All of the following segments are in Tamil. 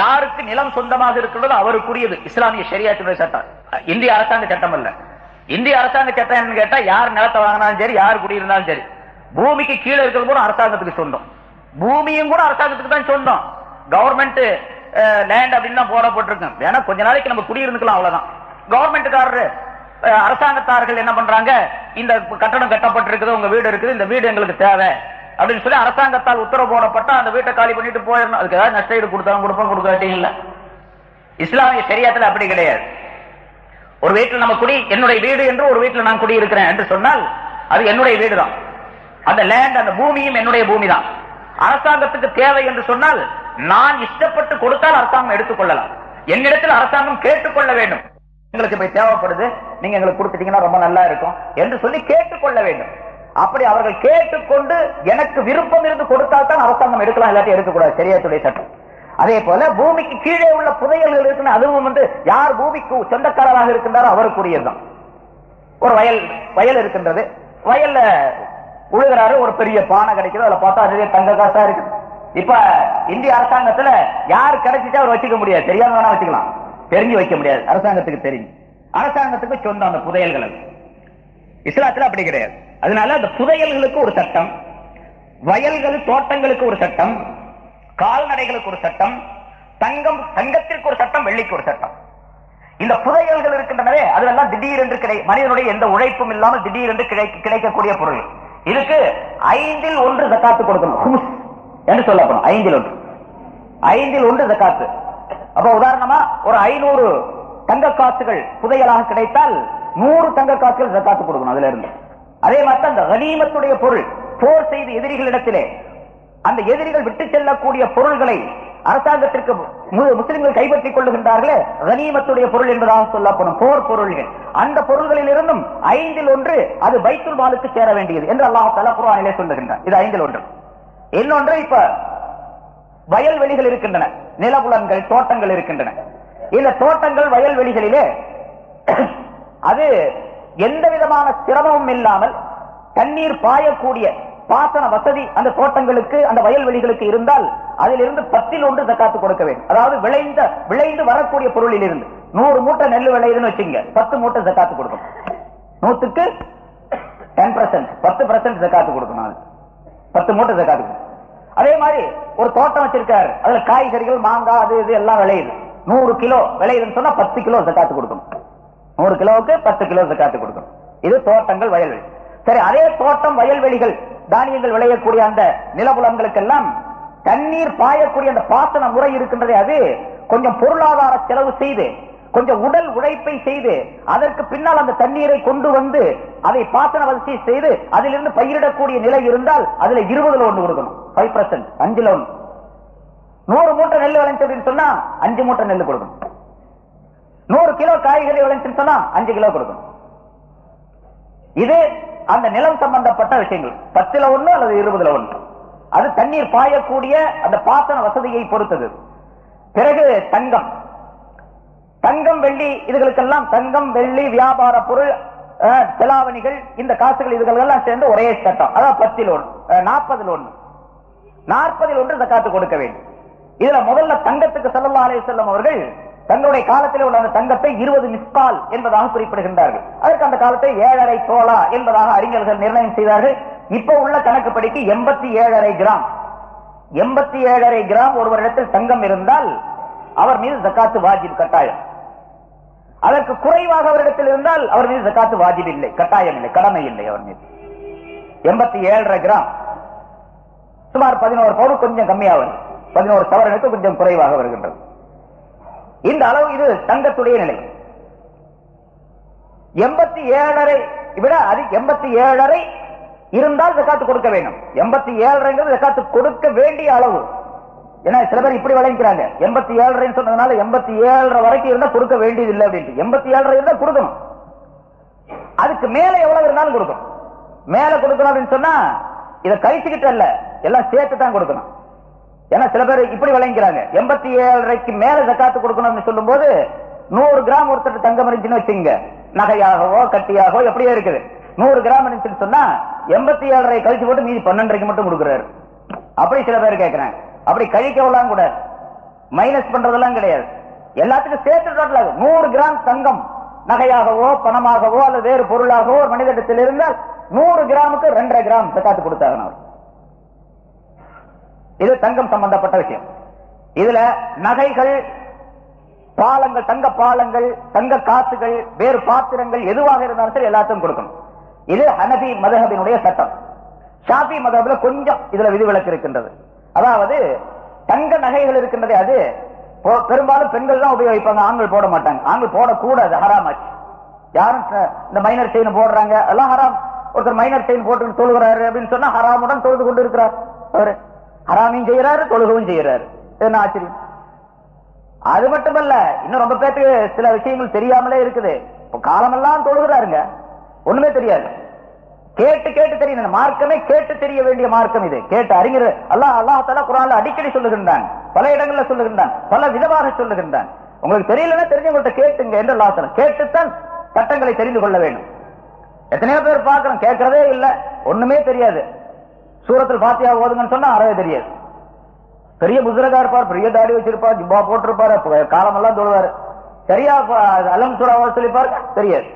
யாருக்கு நிலம் சொந்தமாக இருக்கிறதோ அவருக்குரியது இஸ்லாமிய ஷரியத்துடைய சட்டம். இந்திய அரசாங்க சட்டம் அல்ல. இந்திய அரசாங்க சட்டம் என்னன்னு கேட்டா, யார் நிலத்தை வாங்கினாலும் சரி, யார் குடியிருந்தாலும் சரி, பூமிக்கு கீழே இருக்கிறது கூட அரசாங்கத்துக்கு சொந்தம். பூமியும் கூட அரசாங்கத்துக்கு தான் சொந்தம். கவர்மெண்ட் லேண்ட் அப்படின்னு தான் போடப்பட்டிருக்கும். ஏன்னா கொஞ்ச நாளைக்கு நம்ம குடியிருந்துக்கலாம், அவ்வளவுதான். கவர்மெண்ட்டுக்காரரு அரசாங்கத்தார்கள் என்ன பண்றாங்க, இந்த கட்டணம் கட்டப்பட்டிருக்குது, உங்க வீடு இருக்குது, இந்த வீடு எங்களுக்கு தேவை அப்படின்னு சொல்லி அரசாங்கத்தால் உத்தரவு போடப்பட்டா அந்த வீட்டை காலி பண்ணிட்டு போயிடணும். அதுக்கு ஏதாவது நஷ்ட ஈடு கொடுத்தாலும் கொடுப்போம், கொடுக்காட்டியும் இல்ல. இஸ்லாமிய ஷரியத்துல அப்படி கிடையாது. ஒரு வீட்டில் நம்ம என்னுடைய வீடு என்று ஒரு வீட்டில் நான் குடியிருக்கிறேன் என்று சொன்னால் அது என்னுடைய வீடு தான். அந்த லேண்ட், அந்த பூமியும் என்னுடைய பூமி தான். அரசாங்கத்துக்கு தேவை என்று சொன்னால் நான் இஷ்டப்பட்டு கொடுத்தால் அரசாங்கம் எடுத்துக்கொள்ளலாம். என்னிடத்தில் அரசாங்கம் கேட்டுக்கொள்ள வேண்டும். எங்களுக்கு போய் தேவைப்படுது, நீங்க எங்களுக்கு கொடுத்துட்டீங்கன்னா ரொம்ப நல்லா இருக்கும் என்று சொல்லி கேட்டுக்கொள்ள வேண்டும். அப்படி அவர்கள் கேட்டுக்கொண்டு எனக்கு விருப்பம் இருந்து கொடுத்தால் தான் அரசாங்கம் எடுக்கலாம், இல்லாட்டி எடுக்கக்கூடாது. ஷரியத்துடைய சட்டம். அதே போல பூமிக்கு கீழே உள்ள புதையல்கள் இருக்குன்னு அதுவும் யார் பூமிக்கு சொந்தக்காரராக இருக்கின்றாரோ அவருக்குரியதுதான். ஒரு வயல் இருக்கின்றது, வயல்ல உழுகிறாரு, ஒரு பெரிய பானை கிடைக்குது, அதுல பார்த்தா அதுவே தங்க காசா இருக்கு. இப்ப இந்திய அரசாங்கத்துல யார் கிடைச்சிட்டா அவர் வச்சுக்க முடியாது, தெரியாம வேணா வச்சுக்கலாம், தெரிஞ்சு வைக்க முடியாது. அரசாங்கத்துக்கு தெரியும், அரசாங்கத்துக்கு சொந்தம் அந்த புதையல்கள். இஸ்லாத்துல அப்படி கிடையாது. அதனால அந்த புதையல்களுக்கு ஒரு சட்டம், வயல்கள் தோட்டங்களுக்கு ஒரு சட்டம், கால்நடைகளுக்கு ஒரு சட்டம், தங்கத்திற்கு ஒரு சட்டம், வெள்ளிக்கு ஒரு சட்டம். இந்த புதையல்கள் இருக்கின்றனவே அதெல்லாம் திடீரென்று மனிதனுடைய எந்த உழைப்பும் இல்லாமல் திடீரென்று கிடைக்கக்கூடிய பொருள். இதுக்கு 5இல் 1 ஜகாத்து கொடுக்கணும் என்று சொல்லப்படும். 5இல் 1 ஜகாத்து. அப்ப உதாரணமா ஒரு 500 தங்க காசுகள் புதையலாக கிடைத்தால் 100 தங்க காசுகள் ஜகாத்து கொடுக்கணும் அதுல இருந்து. அதே மாதிரி அந்த கனிமத்துடைய பொருள், போர் செய்து எதிரிகளிடத்திலே அந்த எதிரிகள் விட்டு செல்லக்கூடிய பொருள்களை அரசாங்கத்திற்கு முஸ்லிம்கள் கைப்பற்றிக் கொள்ளுகின்றார்களே, கனிமத்துடைய பொருள் என்பதாக சொல்லப்படும் போர் பொருள்கள். அந்த பொருள்களில் இருந்தும் 5இல் 1 அது பைத்துல் மாலுக்கு சேர வேண்டியது என்று அல்லாஹ் தஆலா குர்ஆனிலே சொல்லுகின்றார். இது 5இல் 1. இன்னொன்று, இப்ப வயல்வெளிகள் இருக்கின்றன, நிலபுலன்கள், தோட்டங்கள் இருக்கின்றன. இந்த தோட்டங்கள் வயல்வெளிகளிலே அது எந்த விதமான சிரமமும் இல்லாமல் தண்ணீர் பாயக்கூடிய பாசன வசதி அந்த தோட்டங்களுக்கு, அந்த வயல்வெளிகளுக்கு இருந்தால் அதிலிருந்து 10இல் 1 ஜகாத்து கொடுக்க வேண்டும். அதாவது விளைந்து வரக்கூடிய பொருளில் இருந்து 100 மூட்டை நெல் விளையுதுன்னு வச்சுங்க, 10 மூட்டை ஜகாத்து கொடுக்கணும். 100க்கு 10%, 10% ஜகாத்து கொடுக்கணும். 10 மூட்டை ஜகாத்து கொடுக்கணும். அதே மாதிரி ஒரு தோட்டம் வச்சிருக்காரு, அதுல காய்கறிகள், மாங்காய், அது இது எல்லாம் விளையுது. 100 கிலோ விளையுதுன்னு சொன்னா 10 கிலோ ஜகாத்து கொடுக்கணும். 100 கிலோவுக்கு 10 கிலோ ஜகாத்து கொடுக்கணும். இது தோட்டங்கள், வயல்வெளி. சரி, அதே தோட்டம், வயல்வெளிகள், தானியங்கள் விளையக்கூடிய அந்த நிலபுலன்களுக்கெல்லாம் தண்ணீர் பாயக்கூடிய அந்த பாசன முறை இருக்கின்றதே, அது கொஞ்சம் பொருளாதார செலவு செய்து, கொஞ்சம் உடல் உழைப்பை செய்து, அதற்கு பின்னால் அந்த தண்ணீரை கொண்டு வந்து அதை பாசன வசதி செய்து அதிலிருந்து பயிரிடக்கூடிய நிலை இருந்தால் அதுல 20இல் 1 கொடுக்கணும். 5%, 5இல் 1. 100 மூட்டை நெல் விளைஞ்சு சொன்னா 5 மூட்டை நெல் கொடுக்கணும். 100 கிலோ காய்கறி விளைஞ்சுன்னு சொன்னா 5 கிலோ கொடுக்கணும். இது அந்த நிலம் சம்பந்தப்பட்ட விஷயங்கள். 10இல் 1 அல்லது 20இல் 1. அது தண்ணீர் பாயக்கூடிய அந்த பாசன வசதியை பொறுத்தது. பிறகு தங்கம், வெள்ளி, இதுகளுக்கெல்லாம் தங்கம், வெள்ளி, வியாபார பொருள், செலாவணிகள், இந்த காசுகள், இதுகளெல்லாம் சேர்ந்து ஒரே சட்டம். அதாவது 10இல் 1, 40இல் 1, 40இல் 1 ஜகாத்து கொடுக்க வேண்டும். இதுல முதல்ல தங்கத்துக்கு ஸல்லல்லாஹு அலைஹி வஸல்லம் அவர்கள் தங்களுடைய காலத்தில் உள்ள அந்த தங்கத்தை 20 மிஸ்கால் என்பதாக குறிப்பிடுகின்றார்கள். அதற்கு அந்த காலத்தை 7.5 தோலா என்பதாக அறிஞர்கள் நிர்ணயம் செய்தார்கள். இப்ப உள்ள கணக்குப்படிக்கு 87.5 கிராம், 87.5 கிராம் ஒருவரிடத்தில் தங்கம் இருந்தால் அவர் மீது ஜகாத்து வாஜிப், கட்டாயம். அதற்கு குறைவாக அவரிடத்தில் இருந்தால் அவர் மீது ஜகாத்து வாஜிப் இல்லை, கட்டாயம் இல்லை, கடமை இல்லை அவர் மீது. 87.5 கிராம் சுமார் 11 பவுன், கொஞ்சம் கம்மியாக வரும். 11 சவரனுக்கு கொஞ்சம் குறைவாக வருகின்றது. இந்த அளவு இது தங்கத்துடைய நிலை. 87.5 விட அது 87.5 இருந்தால் ஜகாத்து கொடுக்க வேண்டும். 87.5 ஜகாத்து கொடுக்க வேண்டிய அளவு. ஏன்னா சில பேர் இப்படி வழங்கிக்கிறாங்க, 87.5 சொன்னதுனால 87 வரைக்கும் இருந்தா கொடுக்க வேண்டியது இல்லை அப்படின்ட்டு. 87 இருந்தா கொடுக்கணும். அதுக்கு மேல எவ்வளவு இருந்தாலும் கொடுக்கணும். மேல கொடுக்கணும் அப்படின்னு சொன்னா இதை கழிச்சுக்கிட்டு அல்ல, எல்லாம் சேர்த்து தான் கொடுக்கணும். ஏன்னா சில பேர் இப்படி வழங்கிறாங்க, 87.5க்கு மேல ஜகாத்து கொடுக்கணும்னு சொல்லும் போது 100 கிராம் ஒருத்தர் தங்கம் இருந்துச்சுன்னு வச்சுங்க, நகையாகவோ கட்டியாகவோ எப்படியோ இருக்குது, 100 கிராம் இருந்துச்சுன்னு சொன்னா 87.5 கழிச்சு போட்டு மீதி 12.5 மட்டும் கொடுக்குறாரு. அப்படி சில பேர் கேட்கிறாங்க. அப்படி கழிக்கலாம் கூடாது. மைனஸ் பண்றதெல்லாம் கிடையாது. எல்லாத்துக்கும் சேர்த்து டோட்டல் 100 கிராம் தங்கம் நகையாகவோ பணமாகவோ அல்லது வேறு பொருளாகவோ ஒரு மனிதனிடத்தில் இருந்தால் 100 கிராமுக்கு 2.5 கிராம் ஜகாத் கொடுத்தாங்க. இது தங்கம் சம்பந்தப்பட்ட விஷயம். இதுல நகைகள், பாலங்கள், தங்க பாலங்கள், தங்க காசுகள், வேறு பாத்திரங்கள் எதுவாக இருந்தாலும் சரி எல்லாத்தையும் கொடுக்கணும். இது ஹனபி மதஹபினுடைய சட்டம். ஷாஃபி மதஹப்ல கொஞ்சம் இதுல விதிவிலக்கு இருக்கின்றது. அதாவது தங்க நகைகள் இருக்கின்றதே அது பெரும்பாலும் பெண்கள் தான் உபயோகிப்பாங்க, ஆண்கள் போட மாட்டாங்க. ஆண்கள் போடக்கூடாது, ஹராமாச்சு. யாரும் இந்த மைனர் செயின் போடுறாங்க, எல்லாம் ஹராம். ஒருத்தர் மைனர் செயின் போட்டு தொழுகிறாரு அப்படின்னு சொன்னா ஹராமுடன் தொழுது கொண்டு இருக்கிறார். அவரு ஹராமையும் செய்யறாரு, தொழுகவும் செய்யறாரு. என்ன ஆச்சரியம்? அது மட்டுமல்ல, இன்னும் ரொம்ப பேருக்கு சில விஷயங்கள் தெரியாமலே இருக்குது. காலமெல்லாம் தொழுகிறாருங்க, ஒண்ணுமே தெரியாது. கேட்டு கேட்டு தெரியும். மார்க்கமே கேட்டு தெரிய வேண்டிய மார்க்கம் இது. கேட்டு அறிஞர் அல்லாஹ் தஆலா குர்ஆன்ல அடிக்கடி சொல்லுகின்றான், பல இடங்கள்ல சொல்லுகின்றான், பல விதமாக சொல்லுகின்றான். உங்களுக்கு தெரியலன்னா தெரிஞ்சவங்கள்ட்ட கேட்டுங்க என்று அல்லாஹ் தஆலா. கேட்டுத்தான் சட்டங்களை தெரிந்து கொள்ள வேண்டும். எத்தனையோ பேர் பார்க்கிறோம், கேட்கறதே இல்ல, ஒண்ணுமே தெரியாது. சூரத்துல் ஃபாத்திஹா ஓதுங்கன்னு சொன்னா அறவே தெரியாது. பெரிய முஸ்ரகா இருப்பார், பெரிய தாடி வச்சிருப்பார், ஜிப்பா போட்டிருப்பாரு, காலமெல்லாம் தொழுவாரு, சரியா அலம் சூரா சொல்லிப்பாரு, தெரியாது.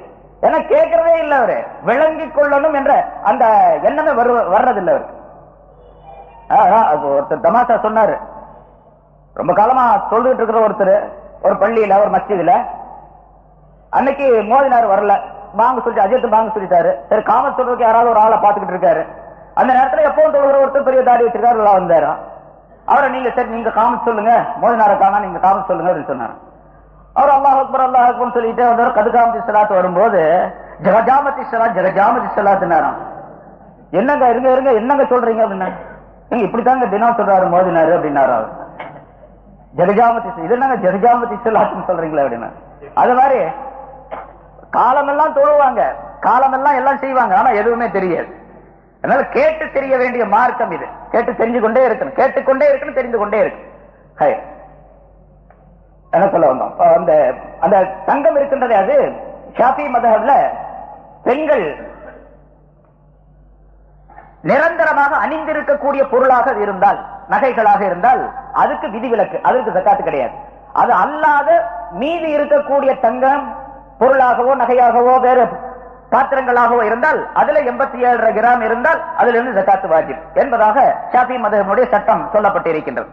ஏன்னா கேட்கறதே இல்ல. அவரு விளங்கிக் கொள்ளணும் என்ற அந்த எண்ணமே வர்றதில்லை அவரு. ஒருத்தர் தமாஷா சொன்னாரு, ரொம்ப காலமா சொல்லிட்டு இருக்கிற ஒருத்தர் ஒரு பள்ளியில ஒரு மஸ்ஜிதுல அன்னைக்கு மோதினார், வரல. பாங்க சொல்லி அஜித் பாங்க சொல்லிட்டாரு. சரி, காமத் சொல்றதுக்கு யாராவது ஒரு ஆளை பாத்துக்கிட்டு இருக்காரு. அந்த நேரத்துல எப்பவும் தொழுகிற ஒருத்தர் பெரிய தாடி வச்சிருக்காரு, வந்தாரு. அவரை நீங்க சரி நீங்க காமத் சொல்லுங்க, மோதினார காணா, நீங்க காமத் சொல்லுங்க அப்படின்னு சொன்னாரு. அவர் அல்லாஹ் அக்பர் அல்லாஹ் அக்பர் சொல்லிட்டே வந்தார். கதுகாமத்தி ஸலாத் வரும்போது ஜகஜாமத்தி ஸலாத் ஜகஜாமத்தி ஸலாத்னாராம். என்னங்க இருங்க இருங்க, என்னங்க சொல்றீங்க அப்படின்னா, நீங்க இப்படித்தாங்க தினம் சொல்றாரு மோதினாரு அப்படின்னாரு. அவர் ஜகஜாமத்தி, இது என்னங்க ஜகஜாமத்தி ஸலாத்னு சொல்றீங்களா அப்படின்னா. அது மாதிரி காலமெல்லாம் தொழுவாங்க, காலமெல்லாம் எல்லாம் செய்வாங்க, ஆனா எதுவுமே தெரியாது. அதனால கேட்டு தெரிய வேண்டிய மார்க்கம் இது. கேட்டு தெரிஞ்சு கொண்டே இருக்கணும், கேட்டுக்கொண்டே இருக்கணும், தெரிந்து கொண்டே இருக்கு. என்ன சொல்ல வந்தோம், அந்த அந்த தங்கம் இருக்கின்றது, அது ஷாஃபி மதஹப்ல பெண்கள் நிரந்தரமாக அணிந்திருக்கக்கூடிய பொருளாக இருந்தால், நகைகளாக இருந்தால் அதுக்கு விதிவிலக்கு, அதற்கு ஜகாத்து கிடையாது. அது அல்லாத மீதி இருக்கக்கூடிய தங்கம் பொருளாகவோ நகையாகவோ வேறு பாத்திரங்களாகவோ இருந்தால் அதுல 87.5 கிராம் இருந்தால் அதுல இருந்து ஜகாத்து வாஜிப் என்பதாக ஷாஃபி மதஹ்புடைய சட்டம் சொல்லப்பட்டிருக்கின்றது.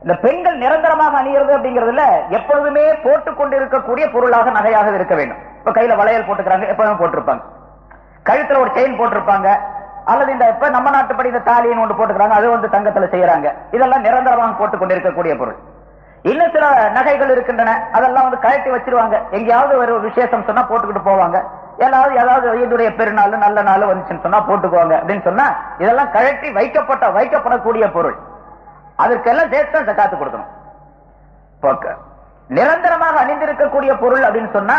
இந்த பெண்கள் நிரந்தரமாக அணியிறது அப்படிங்கிறதுல எப்பொழுதுமே போட்டுக் கொண்டிருக்கக்கூடிய பொருளாக நகையாக இருக்க வேண்டும். இப்ப கையில வளையல் போட்டுக்கிறாங்க, எப்பவுமே போட்டிருப்பாங்க. கழுத்துல ஒரு செயின் போட்டிருப்பாங்க, அல்லது இந்த இப்ப நம்ம நாட்டுப்படி இந்த தாலின்னு ஒன்று போட்டுக்கிறாங்க, அது வந்து தங்கத்துல செய்யறாங்க. இதெல்லாம் நிரந்தரமாக போட்டுக் கொண்டிருக்கக்கூடிய பொருள். இன்னும் சில நகைகள் இருக்கின்றன, அதெல்லாம் வந்து கழட்டி வச்சிருவாங்க. எங்கேயாவது ஒரு விசேஷம் சொன்னா போட்டுக்கிட்டு போவாங்க. ஏதாவது இதனுடைய பெருநாள் நல்ல நாள் வந்துச்சுன்னு சொன்னா போட்டுக்குவாங்க அப்படின்னு சொன்னா, இதெல்லாம் கழட்டி வைக்கப்படக்கூடிய பொருள். அதற்கெல்லாம் சேர்த்து ஜகாத்து கொடுக்கணும். நிரந்தரமாக அணிந்திருக்கக்கூடிய பொருள் அப்படின்னு சொன்னா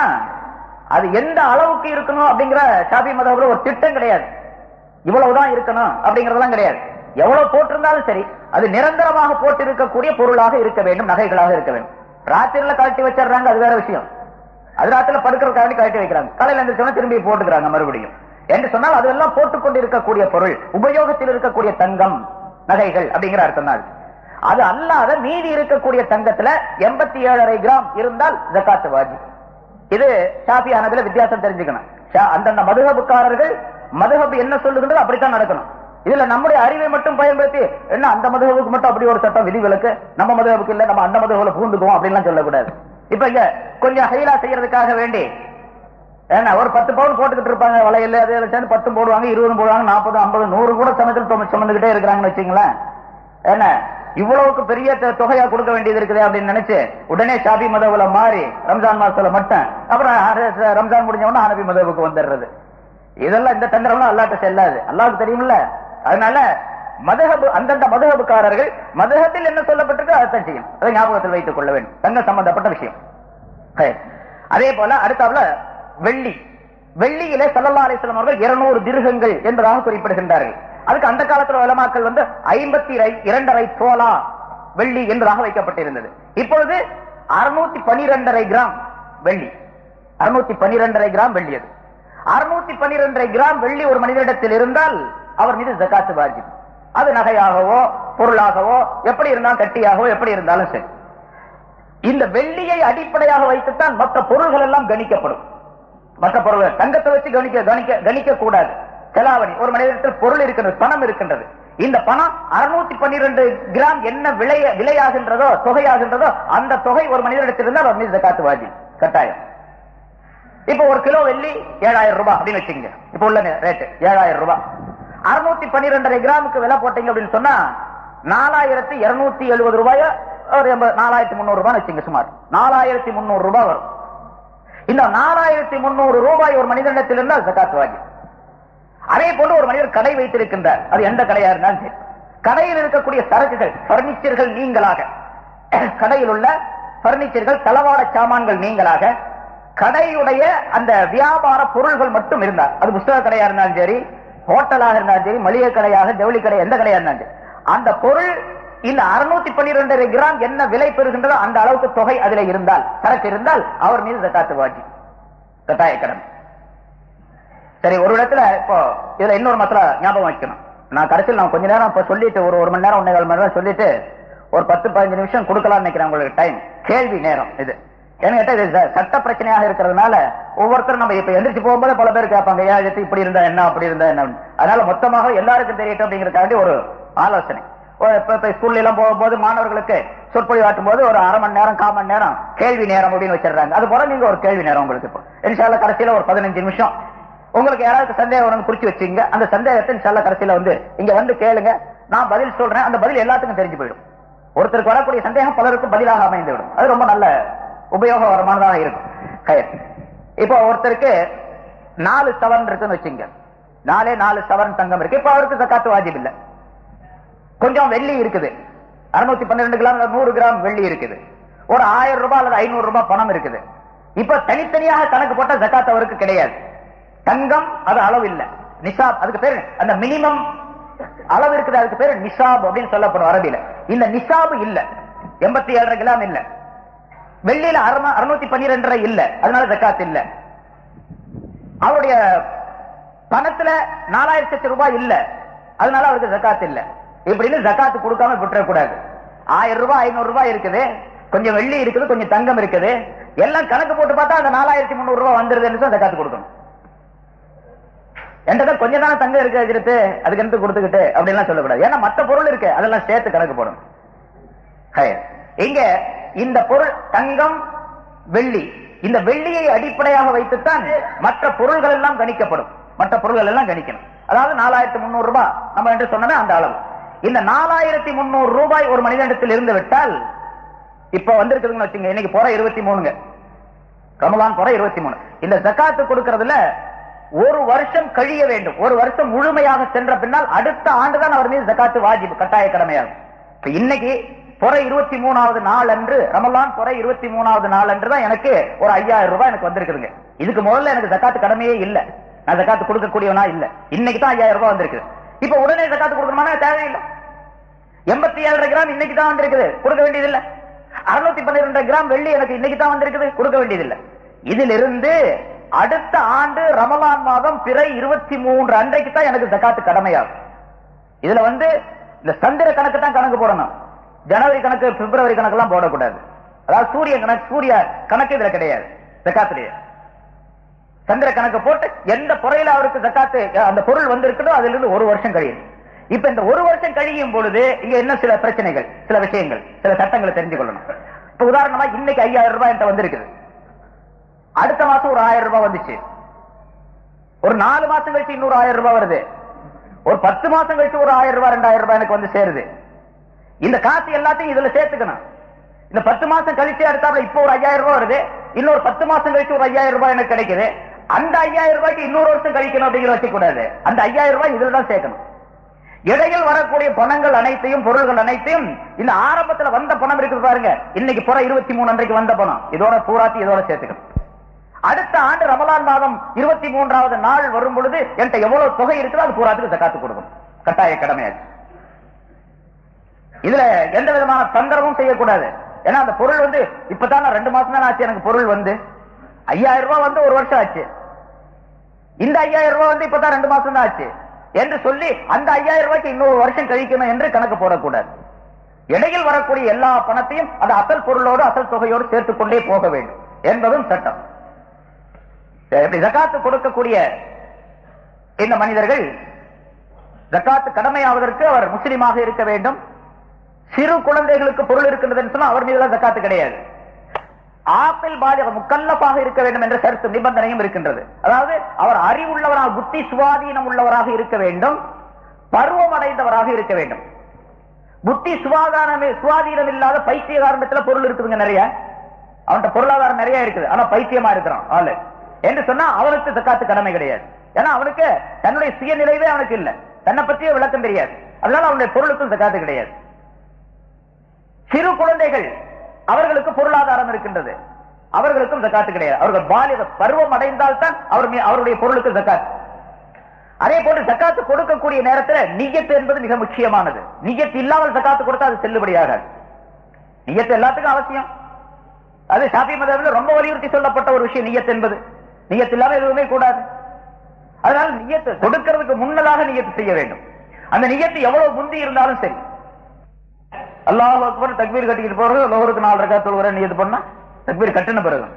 அது எந்த அளவுக்கு இருக்கணும் அப்படிங்கிற ஷாஃபி மதஹ்புல ஒரு திட்டம் கிடையாது. இவ்வளவுதான் இருக்கணும் அப்படிங்கறதெல்லாம் கிடையாது. எவ்வளவு போட்டிருந்தாலும் சரி, அது நிரந்தரமாக போட்டிருக்கக்கூடிய பொருளாக இருக்க வேண்டும், நகைகளாக இருக்க வேண்டும். ராத்திரில கழட்டி வச்சிடறாங்க, அது வேற விஷயம். அது ராத்திரில படுக்கிறதுக்காக கழட்டி வைக்கிறாங்க, காலையில எழுந்திரிச்சோன்னா திரும்பி போட்டுக்கிறாங்க மறுபடியும் என்று சொன்னால் அதெல்லாம் போட்டுக்கொண்டு இருக்கக்கூடிய பொருள், உபயோகத்தில் இருக்கக்கூடிய தங்கம் நகைகள் அப்படிங்கிற அர்த்தம் தான். அது அல்லாத மீதி இருக்கக்கூடிய தங்கத்துல 87.5 கிராம் இருந்தால் ஜகாத் வாஜிப். இது ஷாஃபி ஹனபில வித்தியாசம் தெரிஞ்சுக்கணும். அந்தந்த மதுஹபுக்காரர்கள் மதுஹப் என்ன சொல்லுகின்றது அப்படித்தான் நடக்கணும். இதுல நம்முடைய அறிவை மட்டும் பயன்படுத்தி என்ன அந்த மதுஹபுக்கு மட்டும் அப்படி ஒரு சட்டம் விதிவிலக்கு, நம்ம மதுஹபுக்கு இல்ல, நம்ம அந்த மதுஹபுல பூந்துக்குவோம் அப்படின்லாம் சொல்லக்கூடாது. இப்ப இங்க கொஞ்சம் ஹைலா செய்யறதுக்காக வேண்டி ஏன்னா ஒரு 10 பவுன் போட்டுக்கிட்டு இருப்பாங்க, வளையல் அதே சேர்ந்து 10 போடுவாங்க, 20 போடுவாங்க, 40, 50, 100 கூட சமயத்தில் சுமந்துகிட்டே இருக்கிறாங்கன்னு வச்சுங்களேன். என்ன இவ்வளவுக்கு பெரிய தொகையா கொடுக்க வேண்டியது இருக்குது அப்படின்னு நினைச்சு உடனே ஷாஃபி மதஹ்புல மாறி ரம்ஜான் மாசத்துல மட்டும், அப்புறம் ரம்ஜான் முடிஞ்ச உடனே ஹனபி மதஹ்புக்கு வந்துடுறது. இதெல்லாம் இந்த தந்திரம்லாம் அல்லாஹ்ட்ட செல்லாது, அல்லாஹ்வுக்கு தெரியும்ல. அதனால மதஹப் அந்தந்த மதஹபுக்காரர்கள் மதஹத்தில் என்ன சொல்லப்பட்டிருக்கு அதைத்தான் செய்யும். அதை ஞாபகத்தில் வைத்துக் கொள்ள வேண்டும், தங்க சம்பந்தப்பட்ட விஷயம். அதே போல அடுத்தாப்புல வெள்ளியிலே ஸல்லல்லாஹு அலைஹி வஸல்லம் அவர்கள் 200 திர்ஹங்கள் என்பதாக குறிப்பிடுகின்றார்கள். அதுக்கு அந்த காலத்துல உலமாக்கள் வந்து 52.5 தோலா வெள்ளி என்பதாக வைக்கப்பட்டிருந்தது. இப்பொழுது 612.5 கிராம் வெள்ளி, 612.5 கிராம் வெள்ளி. அது 612.5 கிராம் வெள்ளி ஒரு மனிதனிடத்தில் இருந்தால் அவர் மீது ஜகாத் வாஜிப். அது நகையாகவோ பொருளாகவோ எப்படி இருந்தாலும் கட்டியாகவோ எப்படி இருந்தாலும் சரி, இந்த வெள்ளியை அடிப்படையாக வைத்துத்தான் மற்ற பொருள்கள் எல்லாம் கணிக்கப்படும். மற்ற பொருள்கள் தங்கத்தை வச்சு கணிக்க கூடாது. செலாவணி, ஒரு மனிதத்தில் பொருள் இருக்கின்றது, பணம் இருக்கின்றது. இந்த பணம் 612 கிராம் என்ன விலையாகின்றதோ தொகையாகின்றதோ அந்த தொகை ஒரு மனிதனிடத்தில் இருந்தால் அவர் மீது ஜகாத் வாஜிப் கட்டாயம். இப்ப ஒரு கிலோ வெள்ளி 7000 ரூபாய் அப்படின்னு வச்சுங்க. இப்ப உள்ள ரேட்டு 7000 ரூபாய். 612 கிராமுக்கு விலை போட்டீங்க அப்படின்னு சொன்னா 4270 ரூபாய், ஒரு 4300 ரூபாய் வச்சுங்க. சுமார் 4300 ரூபாய் வரும். இந்த 4300 ரூபாய் ஒரு மனிதனிடத்தில் இருந்தால் ஜகாத் வாஜிப். அதே போன்று ஒரு மனிதர் கடை வைத்திருக்கின்றார், அது எந்த கடையா இருந்தாலும் சரி, கடையில் இருக்கக்கூடிய சரக்குகள் பர்னிச்சர்கள் நீங்களாக, கடையில் உள்ள பர்னிச்சர்கள் தளவாட சாமான்கள் நீங்களாக, கடையுடைய அந்த வியாபார பொருள்கள் மட்டும் இருந்தார், அது புத்தக கடையா இருந்தாலும் சரி, ஹோட்டலாக இருந்தாலும் சரி, மளிகை கடையாக, ஜவுளி கடை, எந்த கடையா இருந்தாலும் சரி, அந்த பொருள் இந்த 612 கிராம் என்ன விலை பெறுகின்றதோ அந்த அளவுக்கு தொகை அதில் இருந்தால், சரக்கு இருந்தால் அவர் மீது ஜகாத் வாஜிப் கட்டாய கடமை. சரி, ஒரு இடத்துல இப்போ இதுல இன்னொரு மசலா ஞாபகம் வைக்கணும். நான் கடைசியில் நான் கொஞ்ச நேரம் இப்ப சொல்லிட்டு ஒரு மணி நேரம் 1.25 மணி நேரம் சொல்லிட்டு ஒரு 10-15 நிமிஷம் கொடுக்கலாம்னு நினைக்கிறேன் உங்களுக்கு டைம், கேள்வி நேரம். இது ஏன்னு கேட்டா இது சட்ட பிரச்சனையாக இருக்கிறதுனால ஒவ்வொருத்தரும் நம்ம இப்ப எந்திரிச்சு போகும்போது பல பேர் கேட்பாங்க, ஏன் இப்படி இருந்தா என்ன அப்படி இருந்தா என்ன. அதனால மொத்தமாக எல்லாருக்கும் தெரியட்டும் அப்படிங்கிறதுக்காண்டி ஒரு ஆலோசனை. ஸ்கூல்ல எல்லாம் போகும்போது மாணவர்களுக்கு சொற்பொழிவு ஆட்டும் போது ஒரு அரை மணி நேரம் 1/4 மணி நேரம் கேள்வி நேரம் அப்படின்னு வச்சிருக்காங்க. அது போல நீங்க ஒரு கேள்வி நேரம் உங்களுக்கு இப்போ இன்ஷா அல்லாஹ் கடைசியில ஒரு 15 நிமிஷம் உங்களுக்கு யாராவது சந்தேகம் குறிச்சு வச்சுங்க. அந்த சந்தேகத்தை இன்ஷா அல்லாஹ் கடைசியில இங்க வந்து கேளுங்க, நான் பதில் சொல்றேன். அந்த பதில் எல்லாத்துக்கும் தெரிஞ்சு போயிடும். ஒருத்தருக்கு வரக்கூடிய சந்தேகம் பலருக்கும் பதிலாக அமைந்து விடும். அது ரொம்ப நல்ல உபயோகமானதாக இருக்கும். இப்போ ஒருத்தருக்கு 4 சவரன் இருக்குன்னு வச்சுங்க, 4 சவரன் தங்கம் இருக்கு. இப்ப அவருக்கு ஜகாத் வாஜிப் இல்ல. கொஞ்சம் வெள்ளி இருக்குது, 612 கிராம் 100 கிராம் வெள்ளி இருக்குது. ஒரு 1000 ரூபாய் அல்லது 500 ரூபாய் பணம் இருக்குது. இப்ப தனித்தனியாக கணக்கு போட்ட ஜகாத் அவருக்கு கிடையாது. தங்கம் அது அளவு இல்ல, நிசாப், அதுக்கு பேரு அந்த மினிமம் அளவு இருக்குது, அதுக்கு பேரு நிசாப் அப்படின்னு சொல்லப்படும் அரபியில. இந்த நிசாப் இல்ல, 87 கிராம் இல்ல. வெள்ளியில 612 இல்ல, அதனால ஜகாத் இல்ல. அவருடைய பணத்துல 4000 ரூபாய் இல்ல, அதனால அவருக்கு ஜகாத் இல்ல. இப்படின்னு ஜகாத்து கொடுக்காம விட்டுறக்கூடாது. 1000 ரூபாய் 500 ரூபாய் இருக்குது, கொஞ்சம் வெள்ளி இருக்குது, கொஞ்சம் தங்கம் இருக்குது, எல்லாம் கணக்கு போட்டு பார்த்தா அந்த 4300 ரூபாய் வந்துருதுன்னு ஜகாத்து கொடுக்கணும். என்கிட்ட கொஞ்சம் தானே தங்கம் இருக்கு, அதுக்கு எடுத்து கொடுத்துக்கிட்டு அப்படின்லாம் சொல்லக்கூடாது. ஏன்னா மற்ற பொருள் இருக்கு, அதெல்லாம் சேர்த்து கணக்கு போடணும். இங்க இந்த பொருள் தங்கம் வெள்ளி, இந்த வெள்ளியை அடிப்படையாக வைத்துத்தான் மற்ற பொருள்கள் எல்லாம் கணிக்கப்படும். மற்ற பொருள்கள் எல்லாம் கணிக்கணும். அதாவது 4300 ரூபாய் நம்ம என்று சொன்னோமே அந்த அளவு. இந்த 4300 ரூபாய் ஒரு மனிதனிடத்தில் இருந்து விட்டால், இப்ப வந்திருக்குதுன்னு வச்சுங்க, இன்னைக்கு போற 23, ரமலான் போற 23. இந்த ஜகாத்து கொடுக்கறதுல ஒரு வருஷம் கழிய வேண்டும். ஒரு வருஷம் முழுமையாக சென்ற பின்னால் அடுத்த ஆண்டுதான் அவர் மீது ஜகாத்து வாஜிப் கட்டாய கடமையாகும். இப்ப இன்னைக்கு பொற 23வது நாள் அன்று, ரமலான் பொற 23வது நாள் அன்று தான் எனக்கு ஒரு 5000 ரூபாய் எனக்கு வந்திருக்குதுங்க. இதுக்கு முதல்ல எனக்கு ஜகாத்து கடமையே இல்ல, நான் ஜகாத்து கொடுக்கக்கூடியவனா இல்ல. இன்னைக்கு தான் 5000 ரூபாய் வந்திருக்குது. இப்ப உடனே ஜகாத்து கொடுக்கணுமா? தேவையில்லை. 87 கிராம் இன்னைக்கு தான் வந்திருக்குது, கொடுக்க வேண்டியதில்லை. 612 கிராம் வெள்ளி எனக்கு இன்னைக்கு தான் வந்திருக்குது, கொடுக்க வேண்டியதில்லை. இதிலிருந்து அடுத்த ஆண்டு ரமலான் மாதம் பிறை 23 அன்றைக்கு தான் எனக்கு ஜகாத்து கடமையாகும். இதுல இந்த சந்திர கணக்கு தான் கணக்கு போடணும். ஜனவரி கணக்கு, பிப்ரவரி கணக்கு எல்லாம் போடக்கூடாது. அதாவது சூரிய கணக்கு இதுல கிடையாது. ஜகாத்திலேயே சந்திர கணக்கு போட்டு எந்த பொறையில அவருக்கு ஜகாத்து அந்த பொருள் வந்திருக்குதோ அதுல இருந்து ஒரு வருஷம் கழியும். இப்ப இந்த ஒரு வருஷம் கழியும் பொழுது இங்க என்ன சில பிரச்சனைகள், சில விஷயங்கள், சில சட்டங்களை தெரிஞ்சு கொள்ளணும். இப்ப உதாரணமா இன்னைக்கு 5000 ரூபாய் என்கிட்ட வந்திருக்குது, அடுத்த மாசம் ஒரு 1000 ரூபாய் வந்துச்சு, ஒரு 4 மாசம் கழிச்சு இன்னொரு 1000 ரூபாய் வருது, ஒரு 10 மாசம் கழிச்சு ஒரு 1000 ரூபாய் 2000 ரூபாய் எனக்கு வந்து சேருது. இந்த காசு எல்லாத்தையும் இதுல சேர்த்துக்கணும். இந்த 10 மாசம் கழிச்சு அடுத்தாப்புல இப்போ ஒரு 5000 ரூபாய் வருது, இன்னொரு 10 மாசம் கழிச்சு ஒரு 5000 ரூபாய் எனக்கு கிடைக்குது. அந்த 5000 ரூபாய்க்கு இன்னொரு வருஷம் கழிக்கணும் அப்படிங்கிற வச்சுக்க கூடாது. அந்த 5000 ரூபாய் இதுல தான் சேர்க்கணும். இடையில் வரக்கூடிய பணங்கள் அனைத்தையும், பொருள்கள் அனைத்தையும், இந்த ஆரம்பத்துல வந்த பணம் இருக்குது பாருங்க, இன்னைக்கு புற 23 அன்றைக்கு வந்த பணம், இதோட பூராத்தி இதோட சேர்த்துக்கணும். அடுத்த ஆண்டு ரமலான் மாதம் 23வது நாள் வரும் பொழுது என்கிட்ட எவ்வளவு தொகை இருக்குதோ அது பூராத்துக்கு ஜகாத்து கொடுக்கணும், கட்டாய கடமையாச்சு. இதுல எந்த விதமான தந்திரமும் செய்யக்கூடாது. ஏன்னா அந்த பொருள் இப்பதான் 2 மாசம் தான் ஆச்சு எனக்கு பொருள் 5000 ரூபாய் ஒரு வருஷம் ஆச்சு. இந்த 5000 ரூபாய் இப்பதான் 2 மாசம் தான் ஆச்சு. என்று சொல்லி அந்த 5000 ரூபாய்க்கு இன்னொரு வருஷம் கழிக்கணும் என்று கணக்கு போடக்கூடாது. இடையில் வரக்கூடிய எல்லா பணத்தையும் அது அசல் பொருளோடு அசல் தொகையோடு சேர்த்துக் கொண்டே போக வேண்டும் என்பதும் சட்டம். ஜகாத்து கொடுக்கக்கூடிய இந்த மனிதர்கள் ஜகாத்து கடமையாவதற்கு அவர் முஸ்லிமாக இருக்க வேண்டும். சிறு குழந்தைகளுக்கு பொருள் இருக்கின்றது சொன்னா அவர் மீது ஜகாத்து கிடையாது. ஆப்பிள் பாலிக முக்கல்லப்பாக இருக்க வேண்டும் என்ற கருத்து நிபந்தனையும் இருக்கின்றது. அதாவது அவர் அறிவுள்ளவராக, புத்தி சுவாதீனம் உள்ளவராக இருக்க வேண்டும், பருவம் அடைந்தவராக இருக்க வேண்டும். புத்தி சுவாதீனம் இல்லாத பைத்தியகாரணத்துல பொருள் இருக்குதுங்க நிறைய. அவன்கிட்ட பொருளாதாரம் நிறைய இருக்குது, ஆனா பைத்தியமா இருக்கிறான் ஆளு என்று சொன்னா அவனுக்கு ஜகாத்து கடமை கிடையாது. ஏன்னா அவனுக்கு தன்னுடைய சுயநிலைவே அவனுக்கு இல்ல, தன்னை பற்றிய விளக்கம் தெரியாது. அதனால அவனுடைய பொருளுக்கும் ஜகாத்து கிடையாது. சிறு குழந்தைகள் அவர்களுக்கு பொருளாதாரம் இருக்கின்றது, அவர்களுக்கும் ஜகாத்து கிடையாது. அவர்கள் பாலிக பருவம் அடைந்தால் தான் அவருடைய பொருளுக்கு ஜகாத். அதே போன்று ஜகாத்து கொடுக்கக்கூடிய நேரத்தில் நிய்யத் என்பது மிக முக்கியமானது. நிய்யத் இல்லாமல் ஜகாத்து கொடுத்தா அது செல்லுபடியாகாது. நிய்யத் எல்லாத்துக்கும் அவசியம். அது ஷாஃபி மதத்தில் ரொம்ப வலியுறுத்தி சொல்லப்பட்ட ஒரு விஷயம் நிய்யத் என்பது. நிய்யத் இல்லாமல் எதுவுமே கூடாது. அதனால நிய்யத் கொடுக்கிறதுக்கு முன்னதாக நிய்யத் செய்ய வேண்டும். அந்த நிய்யத் எவ்வளவு முந்தி இருந்தாலும் சரி, அல்லாஹ் அக்பர் தக்பீர் கட்டிக்கிட்டு போறது லோஹருக்கு 4 ரக்காத் தொழுகிறேன் நியத்து பண்ணா தக்பீர் கட்டின பிறகு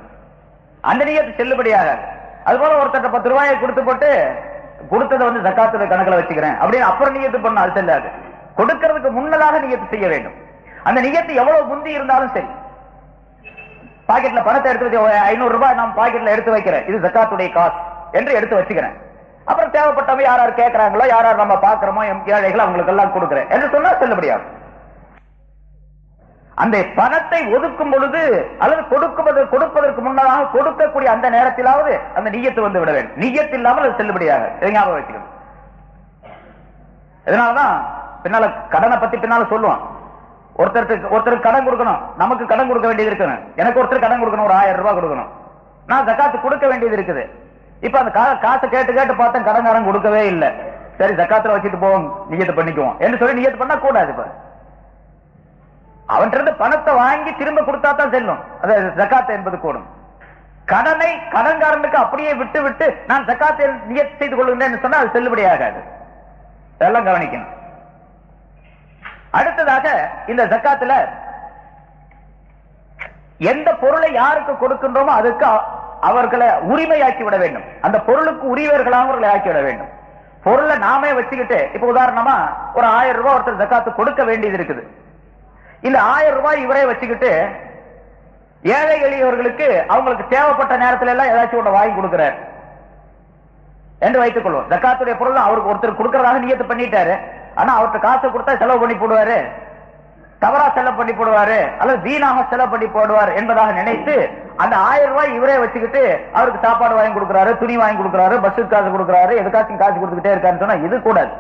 அந்த நியத்து செல்லுபடியாகாது. அதுபோல ஒருத்தட்ட 10 ரூபாயை கொடுத்து போட்டு கொடுத்ததை வந்து ஜகாத்துல கணக்குல வச்சுக்கிறேன் அப்படின்னு அப்புறம் நியத்து பண்ண அது செல்லாது. கொடுக்கிறதுக்கு முன்னதாக நியத்து செய்ய வேண்டும். அந்த நியத்து எவ்வளவு முந்தி இருந்தாலும் சரி, பாக்கெட்ல பணத்தை எடுத்து வச்சு 500 ரூபாய் நான் பாக்கெட்ல எடுத்து வைக்கிறேன், இது ஜகாத்துடைய காசு என்று எடுத்து வச்சுக்கிறேன். அப்புறம் தேவைப்பட்டவங்க யார் யார் கேட்கறாங்களோ, யார் யார் நம்ம பாக்குறோமோ ஏழைகள் அவங்களுக்கு எல்லாம் கொடுக்கிறேன் என்று சொன்னா செல்லுபடியாகும். அந்த பணத்தை ஒதுக்கும் பொழுது அல்லது கொடுப்பதற்கு முன்னதாக கொடுக்கக்கூடிய அந்த நேரத்திலாவது அந்த நிய்யத்து வந்து விட வேண்டும். நிய்யத்து இல்லாமல் அது செல்லுபடியாக ஞாபகம் வைக்கிறது. இதனாலதான் பின்னால கடனை பத்தி பின்னால சொல்லுவான். ஒருத்தருக்கு கடன் கொடுக்கணும், நமக்கு கடன் கொடுக்க வேண்டியது இருக்கணும். எனக்கு ஒருத்தர் கடன் கொடுக்கணும், ஒரு 1000 ரூபாய் கொடுக்கணும், நான் ஜகாத்து கொடுக்க வேண்டியது இருக்குது. இப்ப அந்த காசை கேட்டு பார்த்தேன் கடன்காரன் கொடுக்கவே இல்லை. சரி ஜகாத்துல வச்சுட்டு போவோம், நிய்யத்து பண்ணிக்குவோம் என்று சொல்லி நிய்யத்து பண்ண கூடாது. இப்ப அவன்கிட்ட பணத்தை வாங்கி திரும்ப கொடுத்தா தான் செல்லும், அது ஜகாத் என்பது கூடும். கடனை கடன்காரனுக்கு அப்படியே விட்டு விட்டு நான் ஜகாத்தை நியத் செய்து கொள்கின்றேன் சொன்னா அது செல்லுபடியாகாது. இதெல்லாம் கவனிக்கணும். அடுத்ததாக இந்த ஜகாத்துல எந்த பொருளை யாருக்கு கொடுக்கின்றோமோ அதுக்கு அவர்களை உரிமையாக்கி விட வேண்டும். அந்த பொருளுக்கு உரியவர்களாக அவர்களை ஆக்கி விட வேண்டும். பொருளை நாமே வச்சுக்கிட்டு இப்ப உதாரணமா ஒரு 1000 ரூபாய் ஒருத்தர் ஜகாத்து கொடுக்க வேண்டியது இருக்குது. இந்த 1000 ரூபாய் இவரே வச்சுக்கிட்டு ஏழை எளியவர்களுக்கு அவங்களுக்கு தேவைப்பட்ட நேரத்துல எல்லாம் ஏதாச்சும் ஒன்று வாங்கி கொடுக்கிறார் என்று வைத்துக் கொள்வோம். ஜகாத்துடைய பொருள் அவருக்கு ஒருத்தர் கொடுக்கறதாக நியத்து பண்ணிட்டாரு, ஆனா அவருக்கு காசு கொடுத்தா செலவு பண்ணி போடுவாரு, தவறா செலவு பண்ணி போடுவாரு அல்லது வீணாக செலவு பண்ணி போடுவார் என்பதாக நினைத்து அந்த 1000 ரூபாய் இவரே வச்சுக்கிட்டு அவருக்கு சாப்பாடு வாங்கி கொடுக்கிறாரு, துணி வாங்கி கொடுக்கிறாரு, பஸ்ஸுக்கு காசு கொடுக்கிறாரு, எதுக்காச்சும் காசு கொடுத்துக்கிட்டே இருக்காருன்னு சொன்னா இது கூடாது.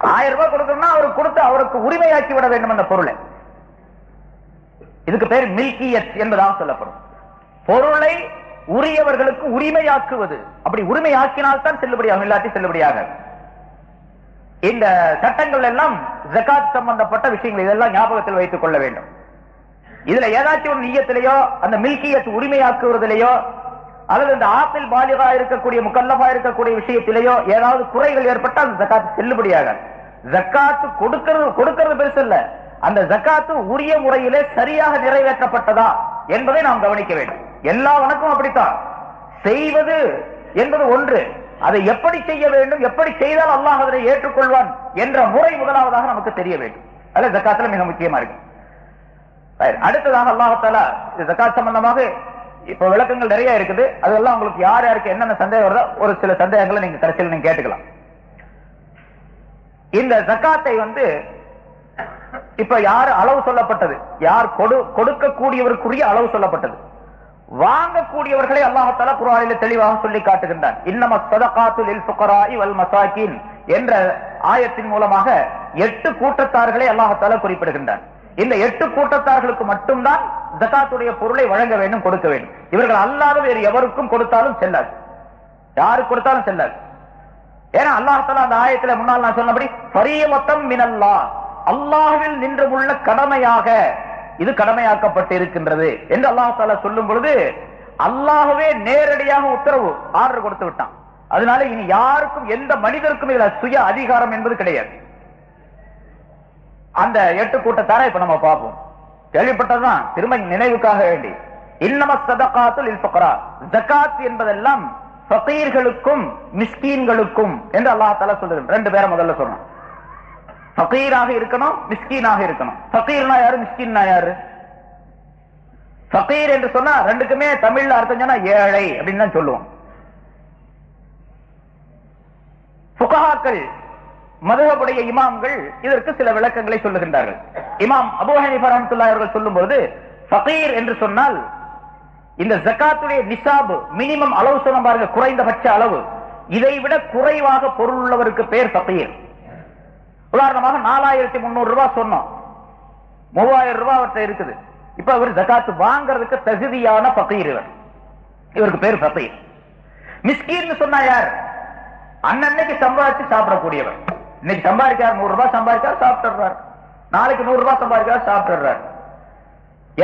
1000 ரூபாய் கொடுக்கணும்னா அவருக்கு கொடுத்து அவருக்கு உரிமையாக்கி விட வேண்டும் அந்த பொருளை. இதுக்கு பேர் மில்கியத் என்பதாக சொல்லப்படும். பொருளை உரியவர்களுக்கு உரிமையாக்குவது. அப்படி உரிமையாக்கினால்தான் செல்லுபடியாகும், இல்லாட்டி செல்லுபடியாக. இந்த சட்டங்கள் எல்லாம் ஜகாத் சம்பந்தப்பட்ட விஷயங்கள், இதெல்லாம் ஞாபகத்தில் வைத்துக் கொள்ள வேண்டும். இதுல ஏதாச்சும் ஒரு நிய்யத்திலேயோ அந்த மில்கியத் உரிமையாக்குவதிலேயோ அல்லது இந்த ஆப்பிள் பாலிகா இருக்கக்கூடிய முக்கல்லபா இருக்கக்கூடிய விஷயத்திலேயோ ஏதாவது குறைகள் ஏற்பட்டால் அந்த ஜகாத் செல்லுபடியாக. ஜகாத்து கொடுக்கிறது பெருசு இல்ல, அந்த ஜகாத்து உரிய முறையிலே சரியாக நிறைவேற்றப்பட்டதா என்பதை நாம் கவனிக்க வேண்டும். எல்லா வணக்கம் அப்படித்தான். செய்வது என்பது ஒன்று, அதை எப்படி செய்ய வேண்டும், எப்படி செய்தால் அல்லாஹ் அதனை ஏற்றுக்கொள்வான் என்ற முறை முதலாவதாக நமக்கு தெரிய வேண்டும். அது ஜகாத்துல மிக முக்கியமா இருக்கு. அடுத்ததாக அல்லாஹ் தஆலா ஜகாத் சம்பந்தமாக இப்ப விளக்கங்கள் நிறைய இருக்குது. அதெல்லாம் உங்களுக்கு யார் யாருக்கு என்னென்ன சந்தேகம் வருதோ ஒரு சில சந்தேகங்களை நீங்க கடைசியில் நீங்க கேட்டுக்கலாம். இந்த ஜகாத்தை இப்ப யார் அளவு சொல்லப்பட்டது, யார் கொடுக்கக்கூடியவருக்குரிய அளவு சொல்லப்பட்டது. வாங்கக்கூடியவர்களை அல்லாஹ் தஆலா குர்ஆனில் தெளிவாக சொல்லி காட்டுகின்றான். இன்னமஸ் ஸதகாத்து லில் ஃபுகராஇ வல் மசாகின் என்ற ஆயத்தின் மூலமாக 8 கூட்டத்தார்களை அல்லாஹ் தஆலா குறிப்பிடுகின்றான். இந்த 8 கூட்டத்தார்களுக்கு மட்டும்தான் ஜகாத்துடைய பொருளை வழங்க வேண்டும், கொடுக்க வேண்டும். இவர்கள் அல்லாத வேறு எவருக்கும் கொடுத்தாலும் செல்லாது, யாருக்கு கொடுத்தாலும் செல்லாது. ஏன்னா அல்லாஹ் தஆலா அந்த ஆயத்துல முன்னால் நான் சொன்னபடி ஃபரீயமத்தம் மினல்லாஹ், அல்லாஹ்வில் நின்றுள்ள கடமையாக இது கடமையாக்கப்பட்டு இருக்கின்றது என்று அல்லாஹ் தஆலா சொல்லும் பொழுது அல்லாஹ்வே நேரடியாக உத்தரவு ஆர்டர் கொடுத்து விட்டான். அதனால இனி யாருக்கும் எந்த மனிதருக்கும் இதுல சுய அதிகாரம் என்பது கிடையாது. அந்த 8 கூட்டத்தார இப்ப நம்ம பார்ப்போம். கேள்விப்பட்டதுதான், திரும்ப நினைவுக்காக வேண்டி. இன்னம ஸதகாத்து லில் ஃபுகரா, ஜகாத் என்பதெல்லாம் ஃபகீர்களுக்கும் மிஸ்கீன்களுக்கும் என்று அல்லாஹ் தஆலா சொல்றார். 2 பேரை முதல்ல சொன்னான். ஃபகீராக இருக்கணும், மிஸ்கீனாக இருக்கணும். ஃபகீர்னா யாரு, மிஸ்கீன்னா யாரு? ஃபகீர் என்று சொன்னா ரெண்டுக்குமே தமிழ்ல அர்த்தம் சொன்னா ஏழை அப்படின்னு தான் சொல்லுவோம். ஃபுகஹாக்கள், மதுஹபுடைய இமாம்கள் இதற்கு சில விளக்கங்களை சொல்லுகின்றார்கள். இமாம் அபூ ஹனீஃபா ரஹ்மத்துல்லாஹி அவர்கள் சொல்லும்போது, ஃபகீர் என்று சொன்னால் இந்த ஜகாத்துடைய நிசாப் மினிமம் அளவு சொன்ன பாருங்க, குறைந்தபட்ச அளவு, இதை விட குறைவாக பொருள் உள்ளவருக்கு பேர் ஃபகீர். உதாரணமாக 4300 ரூபாய் சொன்னோம், 3000 ரூபாய் அவர்கிட்ட இருக்குது. இப்ப அவர் ஜகாத் வாங்குறதுக்கு தகுதியான ஃபகீர், இவருக்கு பேர் ஃபகீர். மிஸ்கீன் சொன்னா யார்? அன்னன்னைக்கு சம்பாதிச்சு சாப்பிடக்கூடியவர். இன்னைக்கு சம்பாதிக்கார், 100 ரூபாய் சம்பாதிக்கார் சாப்பிட்டுறார், நாளைக்கு 100 ரூபாய் சம்பாதிக்கார் சாப்பிட்டுறார்.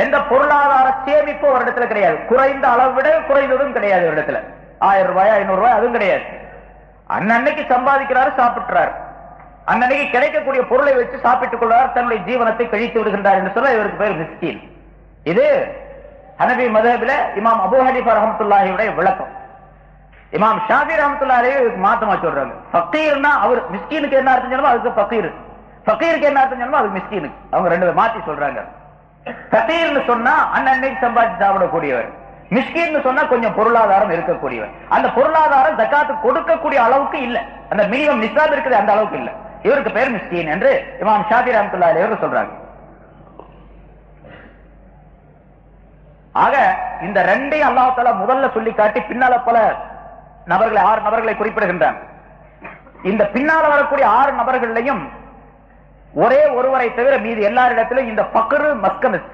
எந்த பொருளாதார சேமிப்பு ஒரு இடத்துல கிடையாது, குறைந்த அளவு விட குறைந்ததும் கிடையாது ஒரு இடத்துல. 1000 ரூபாய் 500 ரூபாய் அதுவும் கிடையாது. அன்னன்னைக்கு சம்பாதிக்கிறாரு, சாப்பிட்டுறார், அன்னன்னைக்கு கிடைக்கக்கூடிய பொருளை வச்சு சாப்பிட்டுக் கொள்றார், தன்னுடைய ஜீவனத்தை கழித்து விடுகின்றார் என்று சொல்ல இவருக்கு பேர் மிஸ்கீன். இது ஹனபி மذஹபில இமாம் அபூ ஹனீஃபா ரஹ்மத்துல்லாஹியுடைய விளக்கம். இமாம் ஷாஃபி ரஹ்மத்துல்லாஹி அலைஹி மாத்தமா சொல்றாங்க, ஃபகீர்னா அவர் மிஸ்கீனுக்கு என்ன அர்த்தம் சொல்லுமோ அதுக்கு ஃபகீர், ஃபகீருக்கு என்ன அர்த்தம் சொல்லுமோ அதுக்கு மிஸ்கீனுக்கு. அவங்க 2 மாத்தி சொல்றாங்க. ஃபகீர்னு சொன்னா அன்னன்னைக்கு சம்பாதிச்சு சாப்பிடக்கூடியவர், மிஸ்கீன் சொன்னா கொஞ்சம் பொருளாதாரம் இருக்கக்கூடியவர். அந்த பொருளாதாரம் ஜகாத் கொடுக்கக்கூடிய அளவுக்கு இல்ல, அந்த மினிமம் நிசாப் இருக்குது அந்த அளவுக்கு இல்ல, இவருக்கு பேர் மிஸ்கீன் என்று இமாம் ஷாஃபி ரஹ்மத்துல்லாஹி அலைஹி அவர்கள் சொல்றாங்க. ஆக இந்த 2ஐயும் அல்லாஹ் தஆலா முதல்ல சொல்லி காட்டி பின்னால பல நபர்களை 6 நபர்களை குறிப்பிடுகின்றான். இந்த பின்னால வரக்கூடிய 6 நபர்களையும் ஒரே ஒருவரை தவிர மீது எல்லாரிடத்திலும் இந்த ஃபக்ரு மஸ்கனத்,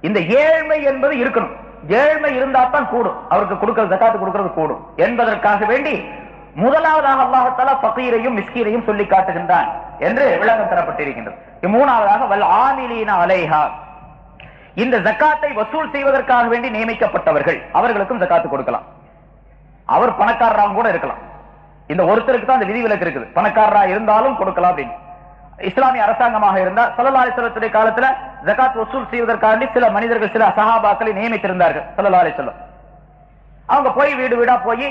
இந்த ஏழ்மை என்பது இருக்கணும். ஏழ்மை இருந்தா தான் கூடும், அவருக்கு கொடுக்கிறது ஜகாத் கொடுக்கிறது கூடும் என்பதற்காக வேண்டி முதலாவதாக அல்லாஹ் தஆலா ஃபகீரையும் மிஸ்கீனையும் சொல்லி காட்டுகின்றான் என்று விளக்கம் தரப்பட்டிருக்கின்றது. மூணாவதாக வல் ஆமிலீன அலைஹா, இந்த ஜகாத்தை வசூல் செய்வதற்காக வேண்டி நியமிக்கப்பட்டவர்கள், அவர்களுக்கும் ஜகாத் கொடுக்கலாம். அவர் பணக்காரராக கூட இருக்கலாம். இந்த ஒருத்தருக்கு தான் அந்த விதிவிலக்கு இருக்குது, பணக்காரரா இருந்தாலும் கொடுக்கலாம் அப்படின்னு. இஸ்லாமிய அரசாங்கமாக இருந்தால் ஸல்லல்லாஹு அலைஹி வஸல்லம் காலத்துல ஜகாத் வசூல் செய்வதற்காக சில மனிதர்கள், சில சஹாபாக்களை நியமித்திருந்தார்கள் ஸல்லல்லாஹு அலைஹி வஸல்லம். அவங்க போய் வீடு வீடா போய்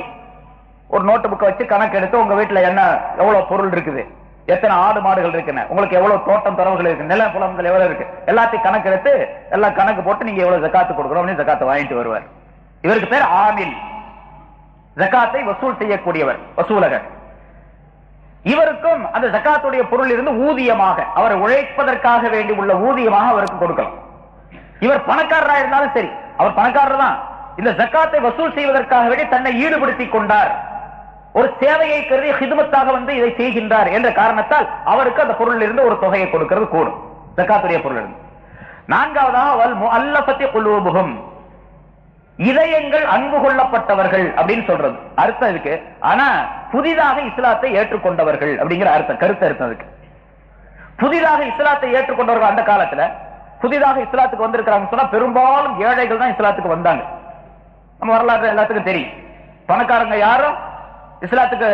ஒரு நோட்டு புக்கை வச்சு கணக்கு எடுத்து, உங்க வீட்டுல என்ன எவ்வளவு பொருள் இருக்குது, எத்தனை ஆடு மாடுகள் இருக்குன்னு, உங்களுக்கு எவ்வளவு தோட்டம் துறவுகள் இருக்கு, நில புலங்கள் எவ்வளவு இருக்கு, எல்லாத்தையும் கணக்கு எடுத்து எல்லாம் கணக்கு போட்டு நீங்க எவ்வளவு ஜகாத்து கொடுக்கணும் ஜகாத்தை வாங்கிட்டு வருவார். இவருக்கு பேர் ஆமில், ஜகாத்தை வசூல் செய்யக்கூடியவர், வசூலகர். இவருக்கும் அந்த ஜகாத்துடைய பொருள் இருந்து ஊதியமாக, அவர் உழைப்பதற்காக வேண்டி உள்ள ஊதியமாக அவருக்கு கொடுக்கலாம். இவர் பணக்காரராக இருந்தாலும் சரி, அவர் பணக்காரர் தான், இந்த ஜகாத்தை வசூல் செய்வதற்காக வேண்டி தன்னை ஈடுபடுத்திக் கொண்டார், ஒரு சேவையை கருதி ஹிதுமத்தாக வந்து இதை செய்கின்றார் என்ற காரணத்தால் அவருக்கு அந்த பொருளில் இருந்து ஒரு தொகையை கொடுக்கிறது கூடும், ஜகாத்துடைய பொருள் இருந்து. நான்காவதாக வல் முஅல்லஃபத்தி குலூபுஹும், இதயங்கள் அன்பு கொள்ளப்பட்டவர்கள் அப்படின்னு சொல்றது அர்த்தம் இருக்கு. ஆனா புதிதாக இஸ்லாத்தை ஏற்றுக்கொண்டவர்கள் அப்படிங்கிற அர்த்தம், கருத்து அர்த்தம் இருக்கு. புதிதாக இஸ்லாத்தை ஏற்றுக்கொண்டவர்கள் அந்த காலத்துல புதிதாக இஸ்லாத்துக்கு வந்திருக்கிறாங்க சொன்னா பெரும்பாலும் ஏழைகள் தான் இஸ்லாத்துக்கு வந்தாங்க. நம்ம வரலாறு எல்லாத்துக்கும் தெரியும். பணக்காரங்க யாரும் இஸ்லாத்துக்கு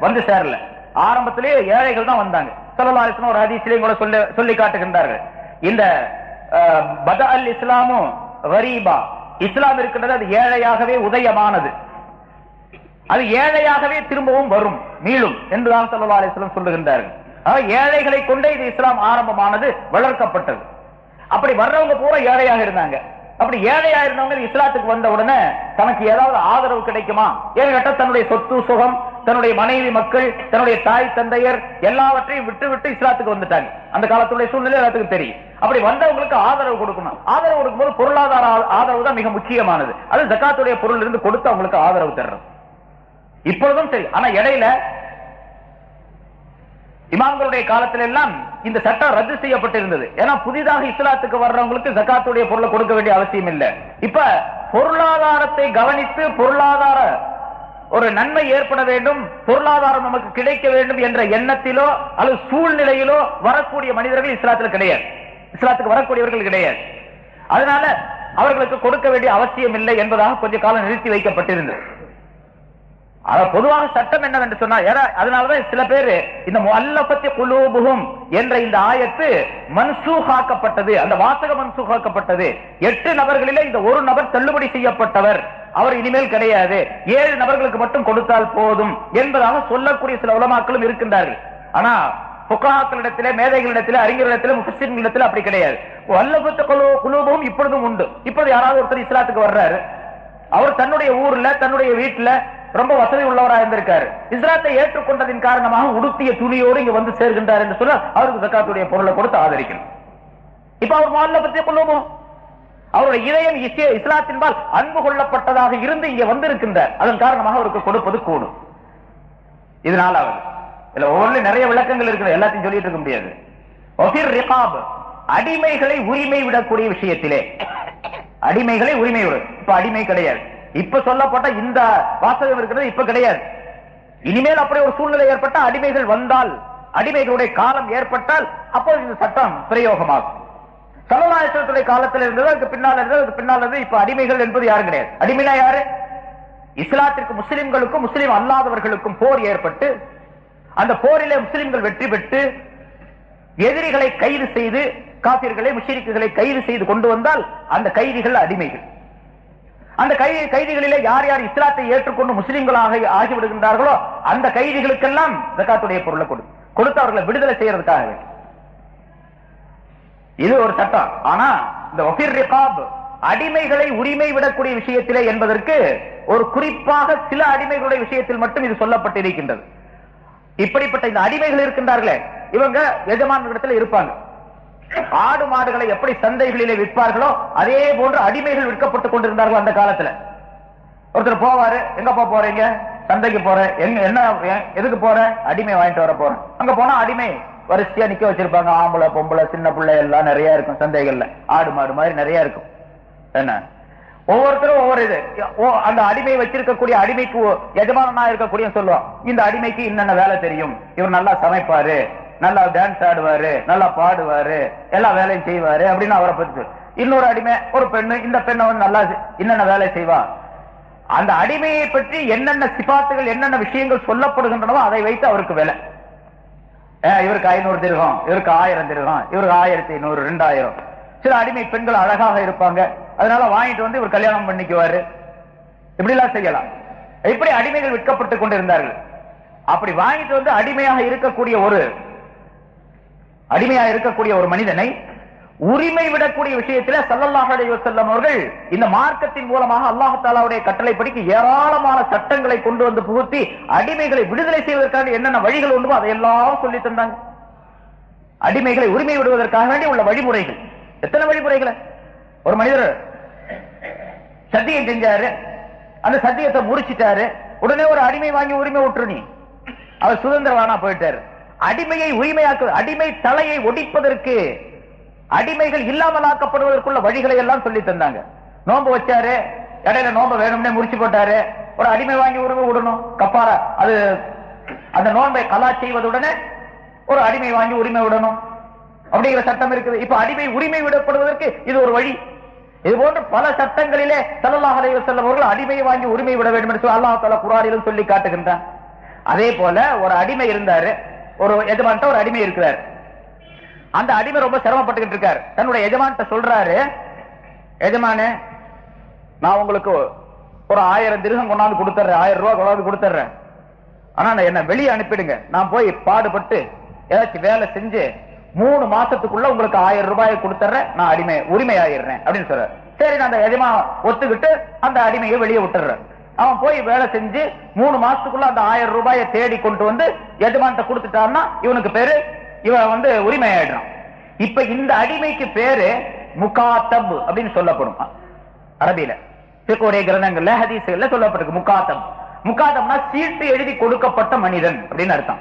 வந்து சேரல, ஆரம்பத்திலேயே ஏழைகள் தான் வந்தாங்க. ஸல்லல்லாஹு அலைஹி வஸல்லம் ஒரு ஹதீஸிலே கூட சொல்லி காட்டுகின்றார்கள், இந்த பத அல் இஸ்லாமும் கரீபா, இஸ்லாம் இருக்கின்றது அது ஏழையாகவே உதயமானது, அது ஏழையாகவே திரும்பவும் வரும் மீளும் என்றுதான் ஸல்லல்லாஹு அலைஹி வஸல்லம் சொல்லுகின்றார்கள். ஏழைகளை கொண்டே இது இஸ்லாம் ஆரம்பமானது, வளர்க்கப்பட்டது. அப்படி வர்றவங்க பூரா ஏழையாக இருந்தாங்க. அப்படி ஏழையா இருந்தவங்க இஸ்லாத்துக்கு வந்த உடனே தனக்கு ஏதாவது ஆதரவு கிடைக்குமா ஏன்னு கேட்டா, தன்னுடைய சொத்து சுகம், தன்னுடைய மனைவி மக்கள், தன்னுடைய தாய் தந்தையர் எல்லாவற்றையும் விட்டு விட்டு இஸ்லாத்துக்கு வந்துட்டாங்க. அந்த காலத்துடைய சூழ்நிலை எல்லாத்துக்கும் தெரியும். அப்படி வந்தவங்களுக்கு ஆதரவு கொடுக்கணும். ஆதரவு கொடுக்கும்போது பொருளாதார ஆதரவு தான் மிக முக்கியமானது. அது ஜகாத்துடைய பொருள் இருந்து கொடுத்து அவங்களுக்கு ஆதரவு தர்றது இப்பொழுதும் சரி. ஆனா இடையில இமாம்களுடைய காலத்தில் எல்லாம் இந்த சட்டம் ரத்து செய்யப்பட்டிருந்தது. ஏன்னா புதிதாக இஸ்லாத்துக்கு வர்றவங்களுக்கு ஜகாத்துடைய பொருளை கொடுக்க வேண்டிய அவசியம் இல்லை. இப்ப பொருளாதாரத்தை கவனித்து பொருளாதார ஒரு நன்மை ஏற்பட வேண்டும், பொருளாதாரம் நமக்கு கிடைக்க வேண்டும் என்ற எண்ணத்திலோ அல்லது சூழ்நிலையிலோ வரக்கூடிய மனிதர்கள் இஸ்லாத்தில் கிடையாது, இஸ்லாத்துக்கு வரக்கூடியவர்கள் கிடையாது. அதனால அவர்களுக்கு கொடுக்க வேண்டிய அவசியம் இல்லை என்பதாக கொஞ்ச காலம் நிறுத்தி வைக்கப்பட்டிருந்தது. பொதுவாக சட்டம் என்னவென்று சொன்னா, அதனாலதான் சில பேர் இந்த முஅல்லஃபத்தி குலூபுஹும் என்ற இந்த ஆயத்து மன்சூஹாக்கப்பட்டது, அந்த வாசகம் மன்சூஹாக்கப்பட்டது. 8 நபர்களிலே இந்த ஒரு நபர் தள்ளுபடி செய்யப்பட்டவர், அவர் இனிமேல் கிடையாது, 7 நபர்களுக்கு மட்டும் கொடுத்தால் போதும் என்பதாக சொல்லக்கூடிய சில உலமாக்களும் இருக்கின்றார்கள். ஆனா புகாக்களிடத்திலே, மேதைகளிடத்திலே, அறிஞர்களிடத்திலே, முஃபஸ்ஸிரின்களிடத்திலே அப்படி கிடையாது. முஅல்லஃபத்தி குலூபுஹும் இப்பொழுதும் உண்டு. இப்பொழுது யாராவது ஒருத்தர் இஸ்லாத்துக்கு வர்றாரு, அவர் தன்னுடைய ஊர்ல தன்னுடைய வீட்டுல ரொம்ப வசதி உள்ளவராக இருந்திருக்காரு, இஸ்லாத்தை ஏற்றுக்கொண்டதின் காரணமாக உடுத்திய துணியோடு இங்க வந்து சேர்கின்றார் என்று சொல்ல அவருக்கு ஜக்காத்துடைய பொருளை கொடுத்து ஆதரிக்கணும். இப்ப அவர் முஅல்லஃபத்தி குலூபுஹும், அவருடைய இதயம் இஸ்லாத்தின்பால் அன்பு கொள்ளப்பட்டதாக இருந்து இங்க வந்திருக்கின்றார், அதன் காரணமாக அவருக்கு கொடுப்பது கூடும். இதனால அவர் இதுல ஒவ்வொரு நிறைய விளக்கங்கள் இருக்கிற, எல்லாத்தையும் சொல்லிட்டு இருக்க முடியாது. ஒஃபிர் ரிகாப், அடிமைகளை உரிமை விடக்கூடிய விஷயத்திலே, அடிமைகளை உரிமை விடும். இப்ப அடிமை கிடையாது, இப்ப சொல்லப்பட்ட இந்த வாசகம் இருக்கிறது இப்ப கிடையாது. இனிமேல் அப்படி ஒரு சூழ்நிலை ஏற்பட்ட அடிமைகள் வந்தால், அடிமைகளுடைய காலம் ஏற்பட்டால் அப்போது இந்த சட்டம் பிரயோகமாகும். ஸல்லல்லாஹு அலைஹி வஸல்லம் காலத்தில் இருந்தது, அதுக்கு பின்னால் இருந்தது, அதுக்கு பின்னால் இருந்தது. இப்ப அடிமைகள் என்பது யாரும் கிடையாது. அடிமைனா யாரு? இஸ்லாத்திற்கு முஸ்லிம்களுக்கும் முஸ்லிம் அல்லாதவர்களுக்கும் போர் ஏற்பட்டு, அந்த போரிலே முஸ்லிம்கள் வெற்றி பெற்று எதிரிகளை கைது செய்து, காபிர்களை முஷ்ரிக்குகளை கைது செய்து கொண்டு வந்தால் அந்த கைதிகள் அடிமைகள். அந்த கைதிகளிலே யார் யார் இஸ்லாத்தை ஏற்றுக்கொண்டு முஸ்லிம்களாக ஆகிவிடுகின்றார்களோ அந்த கைதிகளுக்கெல்லாம் ஜகாத்துடைய பொருளை கொடுத்து அவர்களை விடுதலை செய்யறதுக்காக இது ஒரு சட்டம். ஆனா இந்த ஒஃபிர் ரிகாப், அடிமைகளை உரிமை விடக்கூடிய விஷயத்திலே என்பதற்கு ஒரு குறிப்பாக சில அடிமைகளுடைய விஷயத்தில் மட்டும் இது சொல்லப்பட்டிருக்கின்றது. இப்படிப்பட்ட இந்த அடிமைகள் இருக்கின்றார்களே, இவங்க எஜமானர்களிடத்தில் இருப்பாங்க. ஆடு மாடுகளை எப்படி சந்தைகளிலே விற்பார்களோ அதே போன்று அடிமைகள் விற்கப்பட்டுக் கொண்டிருந்தார்கள் அந்த காலத்துல. ஒருத்தர் போவாரு, எங்க போறீங்க? சந்தைக்கு போறேன். என்ன எதுக்கு போற? அடிமை வாங்கிட்டு வர போறேன். அங்க போனா அடிமை வரிசையா நிக்க வச்சிருப்பாங்க, ஆம்பளை பொம்பளை சின்ன பிள்ளை எல்லாம் நிறைய இருக்கும் சந்தைகள்ல, ஆடு மாடு மாதிரி நிறைய இருக்கும். என்ன ஒவ்வொருத்தரும் ஒவ்வொரு இது, அந்த அடிமை வச்சிருக்கக்கூடிய அடிமைக்கு எஜமானனா இருக்கக்கூடிய சொல்லுவான், இந்த அடிமைக்கு என்னென்ன வேலை தெரியும், இவர் நல்லா சமைப்பாரு, நல்லா டான்ஸ் ஆடுவாரு, நல்லா பாடுவாரு, எல்லா வேலையும் செய்வாரு அப்படின்னு அவரை பத்தி. இன்னொரு அடிமை ஒரு பெண்ணு, இந்த பெண்ணை வந்து நல்லா என்னென்ன வேலை செய்வா, அந்த அடிமையை பற்றி என்னென்ன சிபாத்துகள் என்னென்ன விஷயங்கள் சொல்லப்படுகின்றனவோ அதை வைத்து அவருக்கு வேலை. இவருக்கு 500 திர்ஹம், இவருக்கு 1000 திர்ஹம், இவருக்கு 1500 2000. சில அடிமை பெண்கள் அழகாக இருப்பாங்க, அதனால வாங்கிட்டு வந்து இவர் கல்யாணம் பண்ணிக்குவாரு. இப்படி எல்லாம் செய்யலாம். இப்படி அடிமைகள் விற்கப்பட்டுக் கொண்டிருந்தார்கள். அப்படி வாங்கிட்டு வந்து அடிமையாக இருக்கக்கூடிய ஒரு மனிதனை உரிமை விடக்கூடிய விஷயத்தில் ஸல்லல்லாஹு அலைஹி வஸல்லம் அவர்கள் இந்த மார்க்கத்தின் மூலமாக அல்லாஹ் தஆலாவுடைய கட்டளைப்படிக்கு ஏராளமான சட்டங்களை கொண்டு வந்து புகுத்தி அடிமைகளை விடுதலை செய்வதற்காக என்னென்ன வழிகள் உண்டோ அதையெல்லாம் சொல்லி தந்தாங்க. அடிமைகளை உரிமை விடுவதற்காக வேண்டி உள்ள வழிமுறைகள், எத்தனை வழிமுறைகளை. ஒரு மனிதர் சத்தியம் செஞ்சாரு, அந்த சத்தியத்தை முறிச்சிட்டாரு, உடனே ஒரு அடிமை வாங்கி உரிமை விட்டுருனி, அவர் சுதந்திரவானா போயிட்டாரு. அடிமையை உரிமையாக்கு, அடிமை தலையை ஒடிப்பதற்கு, அடிமைகள் இல்லாமல் ஆக்கப்படுவதற்குள்ள வழிகளை எல்லாம் சொல்லி தந்தாங்க. நோன்பு வச்சாரு, இடையில நோன்பு வேணும்னே முறிச்சு போட்டாரு, ஒரு அடிமை வாங்கி உரிமை விடணும், கப்பாரா. அது அந்த நோன்பை கலா செய்வதுடனே ஒரு அடிமை வாங்கி உரிமை விடணும் அப்படிங்கிற சட்டம் இருக்குது. இப்ப அடிமை உரிமை விடப்படுவதற்கு இது ஒரு வழி. இது போன்ற பல சட்டங்களிலே ஸல்லல்லாஹு அலைஹி வஸல்லம் அவர்கள் அடிமையை வாங்கி உரிமை விட வேண்டும் என்று அல்லாஹ் தஆலா குர்ஆனிலும் சொல்லி காட்டுகின்றான். அதே போல ஒரு அடிமை இருந்தாரு, ஒரு எஜமான்ட்ட ஒரு அடிமை இருக்கிறார். அந்த அடிமை ரொம்ப சிரமப்பட்டுக்கிட்டு இருக்காரு. தன்னுடைய எஜமான்ட்ட சொல்றாரு, எஜமானே நான் உங்களுக்கு ஒரு 1000 திர்ஹம் கொண்டாந்து கொடுத்துறேன், 1000 ரூபாய் கொண்டாந்து கொடுத்துறேன், ஆனா என்ன வெளியே அனுப்பிடுங்க, நான் போய் பாடுபட்டு ஏதாச்சும் வேலை செஞ்சு 3 மாசத்துக்குள்ள உங்களுக்கு 1000 ரூபாயை கொடுத்துறேன், நான் அடிமை உரிமை ஆயிடுறேன் அப்படின்னு சொல்ற. சரி, நான் அந்த எஜமா ஒத்துக்கிட்டு அந்த அடிமையை வெளியே விட்டுறேன். அவன் போய் வேலை செஞ்சு 3 மாசத்துக்குள்ள அந்த 1000 ரூபாயை தேடி கொண்டு வந்து எஜமான்ட்ட கொடுத்துட்டான்னா இவனுக்கு பேரு, இவன் வந்து உரிமை ஆயிடுறான். இப்ப இந்த அடிமைக்கு பேரு முகாத்தப் அப்படின்னு சொல்லப்படும். அரபியில ஃபிக்ஹுடைய கிரந்தங்கள்ல ஹதீஸ்கள்ல சொல்லப்பட்டிருக்கு முகாத்தப். முகாத்தப்னா சீட்டு எழுதி கொடுக்கப்பட்ட மனிதன் அப்படின்னு அர்த்தம்.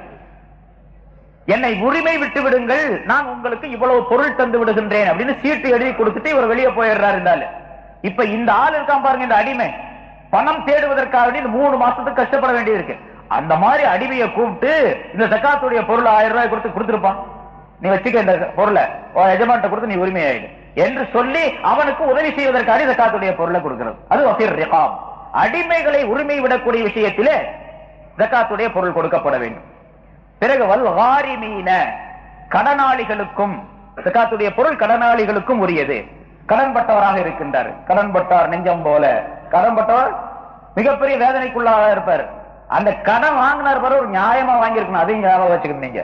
என்னை உரிமை விட்டு விடுங்கள், நான் உங்களுக்கு இவ்வளவு பொருள் தந்து விடுகின்றேன் அப்படின்னு சீட்டு எழுதி கொடுத்துட்டு இவர் வெளியே போயிடுறாரு. இருந்தாலும் இப்ப இந்த ஆள் இருக்கான் பாருங்க, இந்த அடிமை பணம் தேடுவதற்காக 3 மாசத்துக்கு கஷ்டப்பட வேண்டியது இருக்கு. அந்த மாதிரி அடிமையை கூப்பிட்டு இந்த ஜகாத்துடைய பொருள் 1000 ரூபாய் கொடுத்துருப்பான், நீ வச்சுக்க இந்த பொருளை எஜமான்ட்ட கொடுத்து நீ உரிமை ஆயிடு என்று சொல்லி அவனுக்கு உதவி செய்வதற்காக ஜகாத்துடைய பொருளை கொடுக்கிறது. அது வஃபிர் ரிகாப். அடிமைகளை உரிமை விடக்கூடிய விஷயத்திலே ஜகாத்துடைய பொருள் கொடுக்கப்பட வேண்டும். பிறகு வல் காரிமீன, கடனாளிகளுக்கும் ஜகாத்துடைய பொருள் கடனாளிகளுக்கும் உரியது. கடன்பட்டவராக இருக்கின்றார், கடன்பட்டார் நெஞ்சம் போல, கடன்பட்டவர் மிகப்பெரிய வேதனைக்குள்ளாக இருப்பார். அந்த கடன் வாங்கினார் ஒரு நியாயமா வாங்கி இருக்கணும், அதையும் ஞாபகம் வச்சுக்கணும் நீங்க.